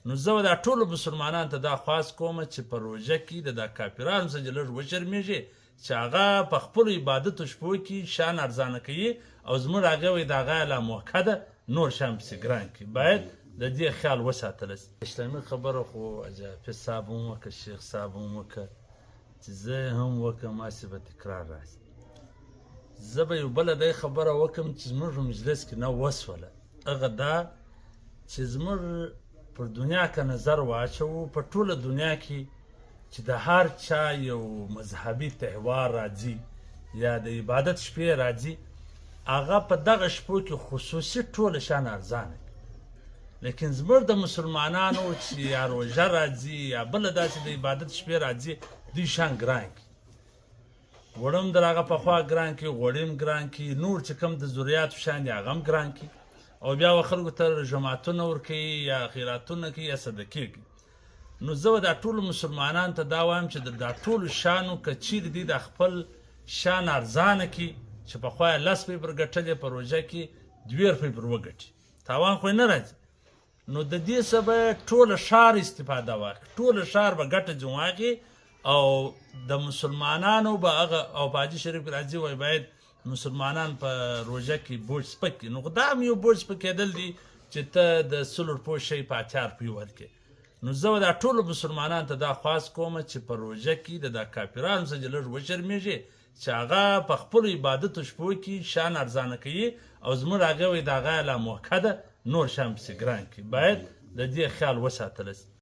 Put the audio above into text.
نو زه به دا ټولو مسلمانانو ته دا خواست کوم چې په روژه کې د دا کافرانو څخه لږ وشرمېږي چې هغه په خپلو عبادتو شپو کې شان ارزانه کوي او زموږ هغه وایي د هغه لا موقع ده نور شیان پسې ګران کړي باید د دې خیال وساتلی شي اسلامي خبره خو حافظ صاحب هم وکړه شیخ صاحب هم وکړه چې زه هم وکړم هسې به تکرار راشي زه به یو بله دی خبره وکړم چې زموږ په مجلس کې نه وسوله هغه دا چې زموږ پر دنیا که نظر واچوو په ټوله دنیا کې چې د هر چا یو مذهبي تهوار راځي یا د عبادت شپې راځي هغه په دغه شپو کې خصوصي ټوله شان ارزانه لیکن زموږ د مسلمانانو چې یا روژه راځي یا بله داسې د عبادت شپې راځي دوی شان ګران کړي وړم در هغه پخوا ګران کړي غوړي هم ګران کړي نور چې کوم د ضروریاتو شیان دي هغه هم ګران کړي او بیا خلکو ته جماعتونه ورکوي یا خیراتونه کوي یا صدقې کوي نو زه به دا ټولو مسلمانانو ته دا وایم چې د دا ټولو شانو که چیرې دوی د خپل شان ارزانه کړي چې پخوا یې 10 روپۍ پر ګټلې په روژه کې 2 روپۍ پر وګټي تاوان خو یې نه راځي نو د دې څه به ټوله ښار استفاده واخلي ټوله ښار به ګټه ځینې واخلي او د مسلمانانو به هغه او په حدیث شریف کې راځي وایي باید مسلمانان په روژه کې بوج سپک کړي نو خو دا هم یو بوج سپکېدل دي چې ته د 100 روپو شی په 80 روپۍ ورکړې نو زه به دا ټولو مسلمانانو ته دا خواست کوم چې په روژه کې د دا کافرانو څخه لږ وشرمېږي چې هغه په خپلو عبادتو شپو کې شان ارزانه کوي او زموږ هغه وایي د هغه لا موقع ده نور شیان پسې ګران کړي باید د دې خیال وساتلی شي